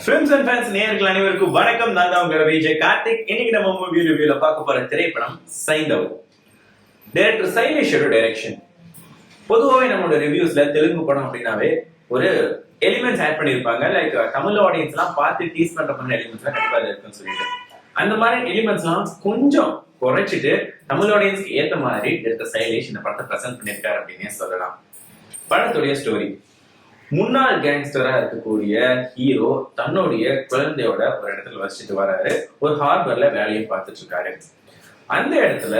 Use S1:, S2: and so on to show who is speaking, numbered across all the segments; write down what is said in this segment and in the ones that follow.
S1: Films and fans நேயர்கள் அனைவருக்கும் வணக்கம். நான் தான் உங்க விஜய் கார்த்திக். இன்னைக்கு நம்ம மூவி ரிவ்யூல பார்க்க போற திரைப்படம் சைந்தவ். Director சைலேஷோட direction. பொதுவாகவே நம்மளோட ரிவ்யூஸ்ல தெலுங்கு படம் அப்படின்னாவே ஒரு எலிமெண்ட்ஸ் ஆட் பண்ணியிருப்பாங்க. லைக் தமிழ் ஆடியன்ஸ் எல்லாம் பார்த்து டீஸ் பண்ற மாதிரி எலிமெண்ட்ஸ் எல்லாம் கண்டிப்பா இருக்குன்னு சொல்லிட்டு அந்த மாதிரி எலிமெண்ட்ஸ் எல்லாம் கொஞ்சம் குறைச்சிட்டு தமிழ் ஆடியன்ஸ்க்கு ஏற்ற மாதிரி டைரக்டர் சைலேஷ் இந்த படத்தை பிரசன்ட் பண்ணியிருக்காரு அப்படின்னே சொல்லலாம். படத்துடைய ஸ்டோரி, முன்னாள் கேங்ஸ்டரா இருக்கக்கூடிய ஹீரோ தன்னுடைய குழந்தையோட ஒரு இடத்துல வச்சுட்டு வராரு. ஒரு ஹார்பர்ல வேலையை பார்த்துட்டு இருக்காரு. அந்த இடத்துல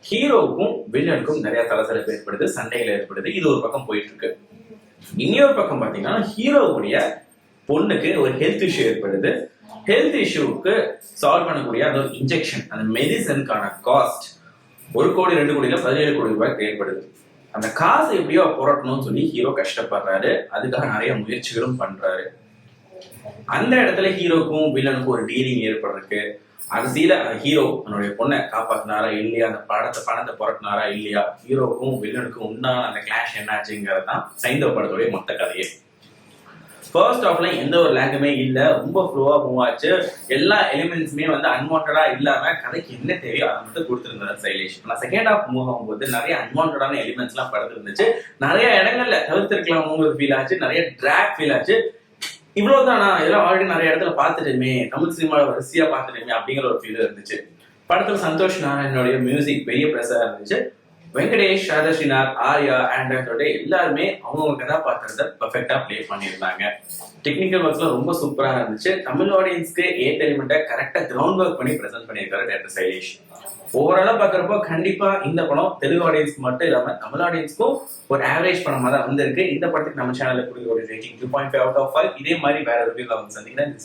S1: ஹீரோவுக்கும் வில்லனுக்கும் நிறைய தலசலப்பு ஏற்படுது, சண்டைகள் ஏற்படுது. இது ஒரு பக்கம் போயிட்டு இருக்கு. இன்னொரு பக்கம் பாத்தீங்கன்னா ஹீரோவுடைய பொண்ணுக்கு ஒரு ஹெல்த் இஷ்யூ ஏற்படுது. ஹெல்த் இஷ்யூக்கு சால்வ் பண்ணக்கூடிய அந்த ஒரு இன்ஜெக்ஷன், அந்த மெடிசனுக்கான காஸ்ட் 1 கோடி 2 கோடியில 17 கோடி ரூபாய்க்கு ஏற்படுது. அந்த காசு எப்படியோ புரட்டணும்னு சொல்லி ஹீரோ கஷ்டப்படுறாரு. அதுக்காக நிறைய முயற்சிகளும் பண்றாரு. அந்த இடத்துல ஹீரோக்கும் வில்லனுக்கும் ஒரு டீலிங் ஏற்படுறதுக்கு அரசியல ஹீரோ தன்னுடைய பொண்ணை காப்பாத்தினாரா இல்லையா, அந்த பணத்தை புரட்டினாரா இல்லையா, ஹீரோக்கும் வில்லனுக்கும் உண்டான அந்த கிளாஷ் என்னாச்சுங்கிறது தான் சைந்தவ் படத்துடைய மொத்த கதையே. ஃபர்ஸ்ட் ஆஃப்ல எந்த ஒரு லேங்குமே இல்ல, ரொம்ப ஃப்ளோவா மூவ் ஆச்சு. எல்லா எலிமெண்ட்ஸுமே அன்வான்டா இல்லாம கதைக்கு என்ன தேவையோ அதை மட்டும் கொடுத்துருந்தாரு சைலேஷ். நான் செகண்ட் ஹாஃப் மூவ் ஆகும்போது நிறைய அன்வான்டான எலிமெண்ட்ஸ் எல்லாம் படத்துல இருந்துச்சு. நிறைய இடங்கள்ல தவிர்த்திருக்கலாம் ஃபீல் ஆச்சு, நிறைய டிராக் ஃபீல் ஆச்சு. இவ்வளவுதானா, இதெல்லாம் ஆல்ரெடி நிறைய இடத்துல பார்த்துட்டுமே, தமிழ் சினிமாவை வரிசையா பார்த்துட்டுமே அப்படிங்கிற ஒரு ஃபீல் இருந்துச்சு. படத்துல சந்தோஷ் நாராயணனுடைய மியூசிக் பெரிய பிளஸா இருந்துச்சு. வெங்கடேஷ், ராதஸ்ரீநாத், ஆர்யா, ஆண்ட்ராய்டோட எல்லாருமே அவங்க கதாபாத்திரத்தை பெர்ஃபெக்டா பிளே பண்ணியிருந்தாங்க. டெக்னிக்கல் ஒர்க்ஸ்ல ரொம்ப சூப்பரா இருந்துச்சு. தமிழ் ஆடியன்ஸ்க்கு ஏத்த எலிமெண்ட்டை கரெக்டா கிரவுண்ட் ஒர்க் பண்ணி பிரசென்ட் பண்ணியிருக்காரு டைரக்டர் சைலேஷ். ஓவராலா பாக்குறப்போ கண்டிப்பா இந்த படம் தெலுங்கு ஆடியன்ஸ் மட்டும் இல்லாம தமிழ் ஆடியன்ஸ்க்கும் ஒரு ஆவரேஜ் படமா தான் வந்திருக்கு. இந்த படத்துக்கு நம்ம சேனல்ல கொடுக்க ஒரு ரேட்டிங் 2.5 out of 5. இதே மாதிரி வேற ரிவ்யூல சந்திக்கிறேன்.